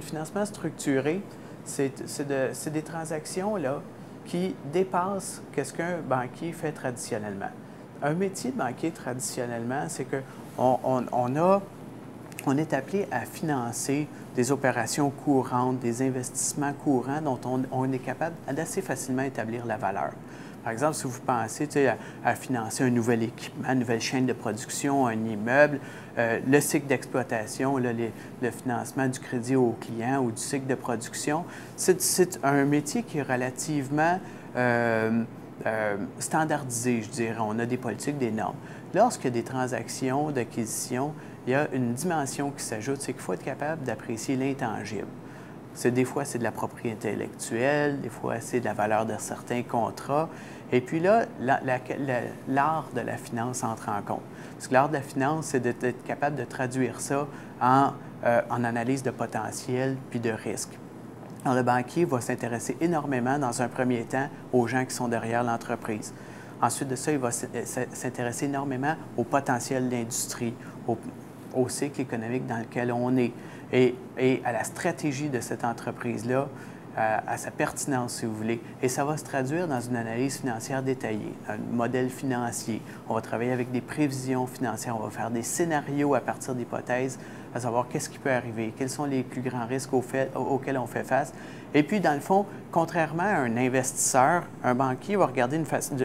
Le financement structuré, c'est des transactions là, qui dépassent ce qu'un banquier fait traditionnellement. Un métier de banquier traditionnellement, c'est qu'on est appelé à financer des opérations courantes, des investissements courants dont on est capable d'assez facilement établir la valeur. Par exemple, si vous pensez à financer un nouvel équipement, une nouvelle chaîne de production, un immeuble, le cycle d'exploitation, le financement du crédit au client ou du cycle de production, c'est un métier qui est relativement standardisé, je dirais. On a des politiques, des normes. Lorsqu'il y a des transactions d'acquisition, il y a une dimension qui s'ajoute, c'est qu'il faut être capable d'apprécier l'intangible. Des fois, c'est de la propriété intellectuelle, des fois, c'est de la valeur de certains contrats. Et puis là, l'art de la finance entre en compte. Parce que l'art de la finance, c'est d'être capable de traduire ça en analyse de potentiel puis de risque. Alors, le banquier va s'intéresser énormément, dans un premier temps, aux gens qui sont derrière l'entreprise. Ensuite de ça, il va s'intéresser énormément au potentiel de l'industrie, au cycle économique dans lequel on est et à la stratégie de cette entreprise-là, à sa pertinence, si vous voulez. Et ça va se traduire dans une analyse financière détaillée, un modèle financier. On va travailler avec des prévisions financières, on va faire des scénarios à partir d'hypothèses, à savoir qu'est-ce qui peut arriver, quels sont les plus grands risques auxquels on fait face. Et puis, dans le fond, contrairement à un investisseur, un banquier va regarder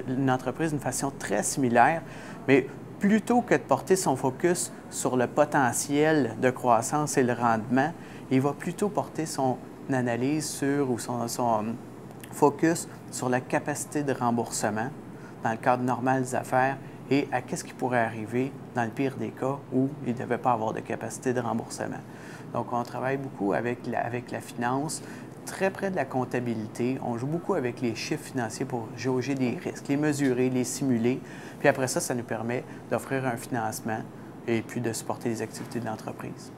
une entreprise d'une façon très similaire, mais plutôt que de porter son focus sur le potentiel de croissance et le rendement, il va plutôt porter son analyse ou son focus sur la capacité de remboursement dans le cadre normal des affaires et à qu'est-ce qui pourrait arriver dans le pire des cas où il ne devait pas avoir de capacité de remboursement. Donc, on travaille beaucoup avec la finance, très près de la comptabilité. On joue beaucoup avec les chiffres financiers pour jauger les risques, les mesurer, les simuler. Puis après ça, ça nous permet d'offrir un financement et puis de supporter les activités de l'entreprise.